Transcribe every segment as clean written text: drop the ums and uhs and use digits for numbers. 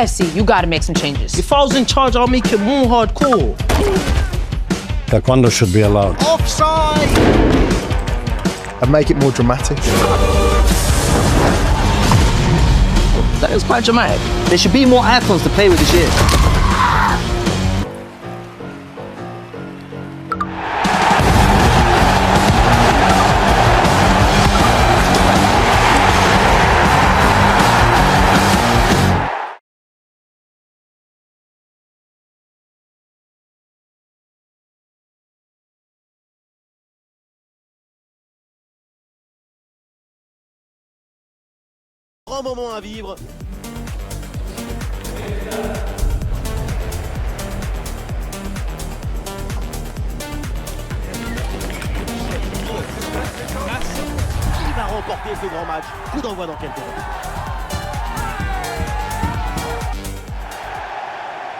SC, you gotta make some changes. If I was in charge, I'll make it more hardcore. Taekwondo should be allowed. Offside! And make it more dramatic. That was quite dramatic. There should be more icons to play with this year. Grand moment à vivre. Il va remporter ce grand match. Coup d'envoi dans quelques minutes.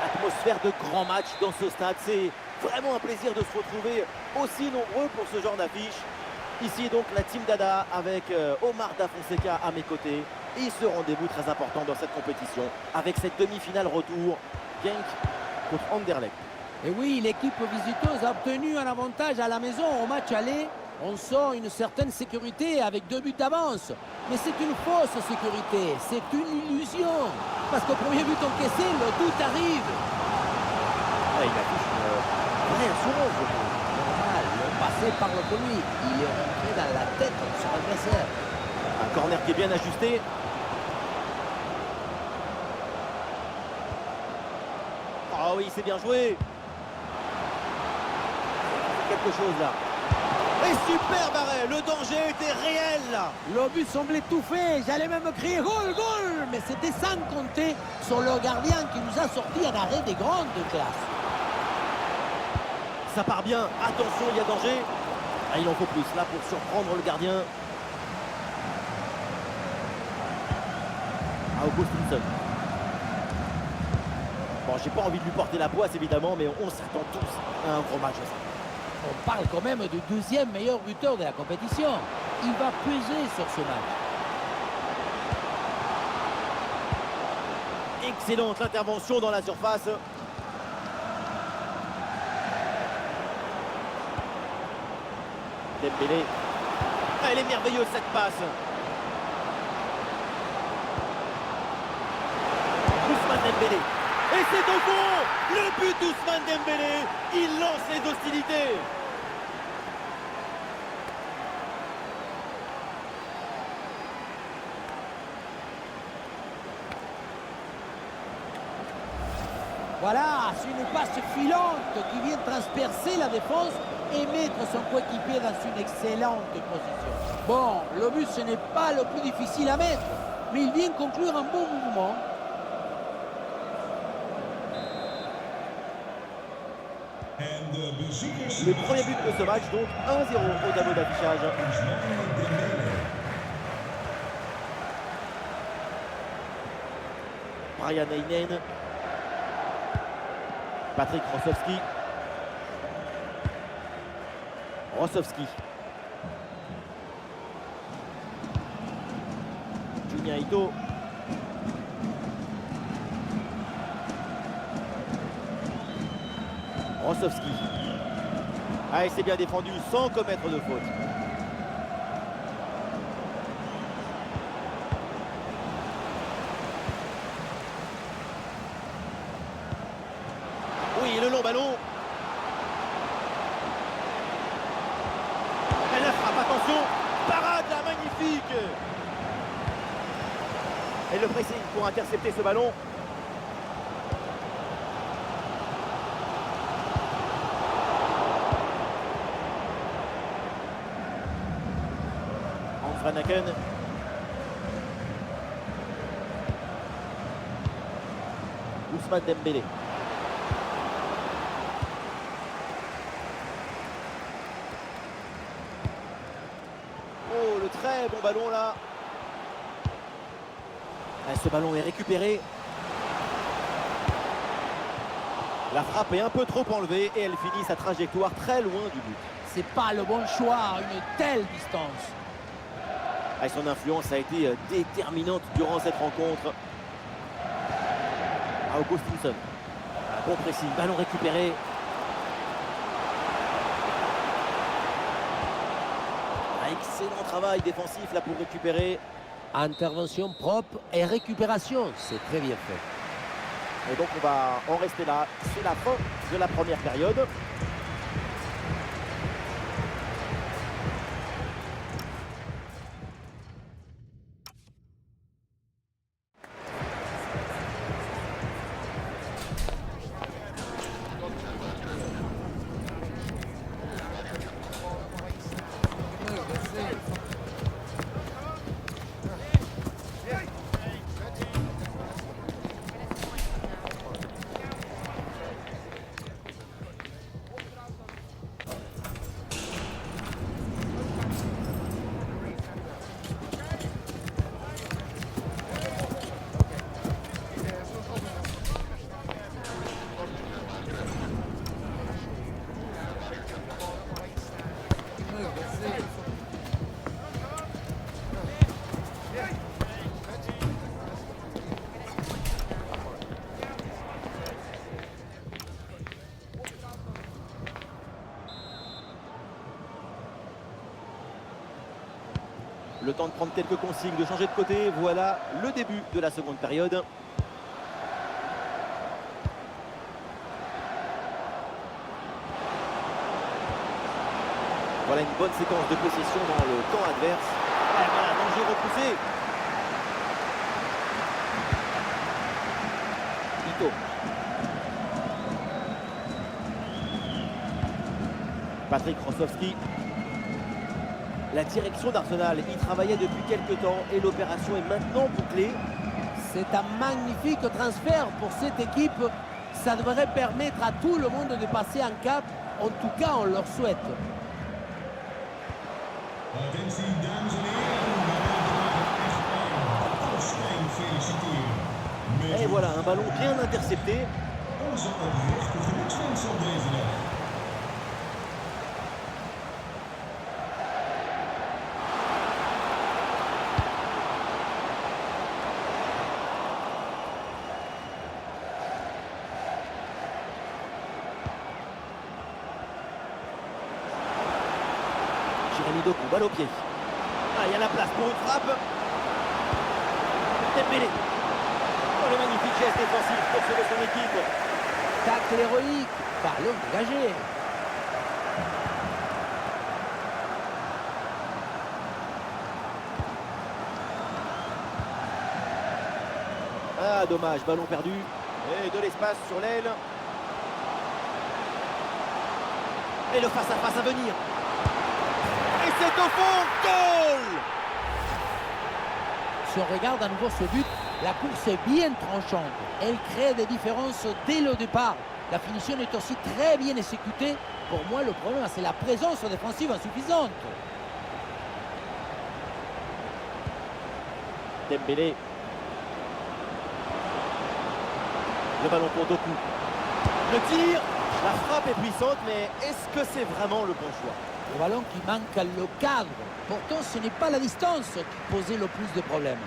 Atmosphère de grand match dans ce stade. C'est vraiment un plaisir de se retrouver aussi nombreux pour ce genre d'affiche. Ici donc la Team Dada avec Omar Da Fonseca à mes côtés. Et ce rendez-vous très important dans cette compétition avec cette demi-finale retour, Genk contre Anderlecht. Et oui, l'équipe visiteuse a obtenu un avantage à la maison au match aller. On sent une certaine sécurité avec 2 buts d'avance. Mais c'est une fausse sécurité, c'est une illusion. Parce qu'au premier but encaissé, le doute arrive. Ah, il affiche une vraie assurance, je trouve. Normal, le passé parle pour lui. Il est rentré dans la tête de son adversaire. Un corner qui est bien ajusté. Ah oui, c'est bien joué. Quelque chose là. Et super arrêt, le danger était réel là. Le but semblait tout fait, j'allais même crier goal, goal. Mais c'était sans compter sur le gardien qui nous a sorti un arrêt des grandes classes. Ça part bien, attention, il y a danger. Ah, il en faut plus là pour surprendre le gardien. Augustinson. Bon, j'ai pas envie de lui porter la poisse évidemment, mais on s'attend tous à un gros match. On parle quand même du 2e meilleur buteur de la compétition. Il va peser sur ce match. Excellente intervention dans la surface. Dembélé. Elle est merveilleuse cette passe. Ousmane Dembélé. Et c'est au fond. Le but d'Ousmane Dembélé. Il lance les hostilités. Voilà, c'est une passe filante qui vient transpercer la défense et mettre son coéquipier dans une excellente position. Bon, le but ce n'est pas le plus difficile à mettre, mais il vient conclure un bon mouvement. Le premier but de ce match, donc 1-0 au tableau d'affichage. Brian Heinen. Patrick Rosowski. Rosowski. Junya Ito. Rosowski. Ah, il s'est bien défendu sans commettre de faute. Oui, le long ballon. Et la frappe, attention. Parade là, magnifique. Et le pressing pour intercepter ce ballon. Hans Vanaken. Ousmane Dembélé. Oh, le très bon ballon là. Ah, ce ballon est récupéré. La frappe est un peu trop enlevée et elle finit sa trajectoire très loin du but. C'est pas le bon choix à une telle distance. Ah, son influence a été déterminante durant cette rencontre. à Augustinson. Bon pressing, ballon récupéré. Excellent travail défensif là pour récupérer. Intervention propre et récupération, c'est très bien fait. Et donc on va en rester là. C'est la fin de la première période. Le temps de prendre quelques consignes, de changer de côté. Voilà le début de la seconde période. Voilà une bonne séquence de possession dans le camp adverse. Et voilà, danger repoussé. Ito. Patrick Rosowski. La direction d'Arsenal y travaillait depuis quelques temps et l'opération est maintenant bouclée. C'est un magnifique transfert pour cette équipe. Ça devrait permettre à tout le monde de passer un cap. En tout cas, on leur souhaite. Et voilà, un ballon bien intercepté. Jérémy Doku, balle au pied. Ah, il y a la place pour une frappe. Dembélé. Oh, le magnifique geste défensif pour sauver son équipe. Tacle héroïque, ballon dégagé. Ah, dommage, ballon perdu. Et de l'espace sur l'aile. Et le face-à-face à venir. Et c'est au fond, goal! Si on regarde à nouveau ce but, la course est bien tranchante. Elle crée des différences dès le départ. La finition est aussi très bien exécutée. Pour moi, le problème, c'est la présence défensive insuffisante. Dembélé. Le ballon pour Doku. Le tir, la frappe est puissante, mais est-ce que c'est vraiment le bon choix? Le ballon qui manque le cadre. Pourtant, ce n'est pas la distance qui posait le plus de problèmes.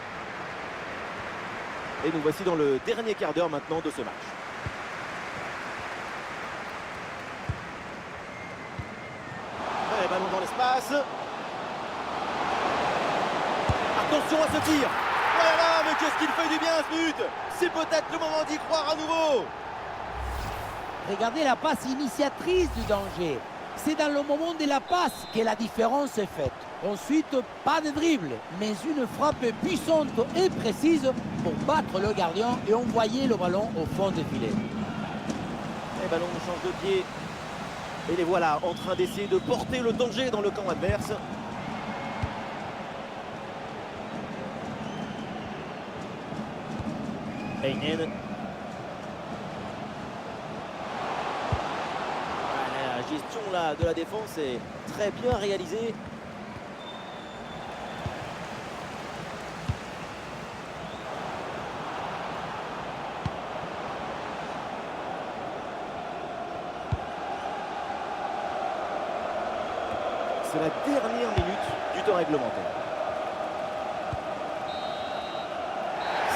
Et nous voici dans le dernier quart d'heure maintenant de ce match. Ouais, ballon dans l'espace. Attention à ce tir. Voilà, mais qu'est-ce qu'il fait du bien ce but. C'est peut-être le moment d'y croire à nouveau. Regardez la passe initiatrice du danger. C'est dans le moment de la passe que la différence est faite. Ensuite, pas de dribble, mais une frappe puissante et précise pour battre le gardien et envoyer le ballon au fond des filets. Et ballon change de pied. Et les voilà en train d'essayer de porter le danger dans le camp adverse. Heinen. La gestion là, de la défense est très bien réalisée. C'est la dernière minute du temps réglementaire.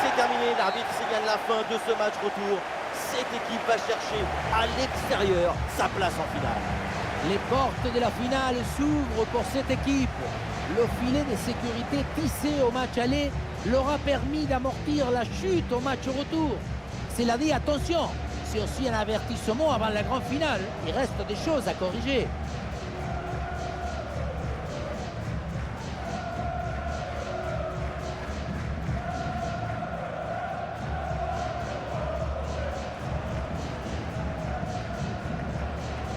C'est c'est terminé. L'arbitre signale la fin de ce match retour. Cette équipe va chercher à l'extérieur sa place en finale. Les portes de la finale s'ouvrent pour cette équipe. Le filet de sécurité tissé au match aller leur a permis d'amortir la chute au match retour. Cela dit, attention, c'est aussi un avertissement avant la grande finale. Il reste des choses à corriger.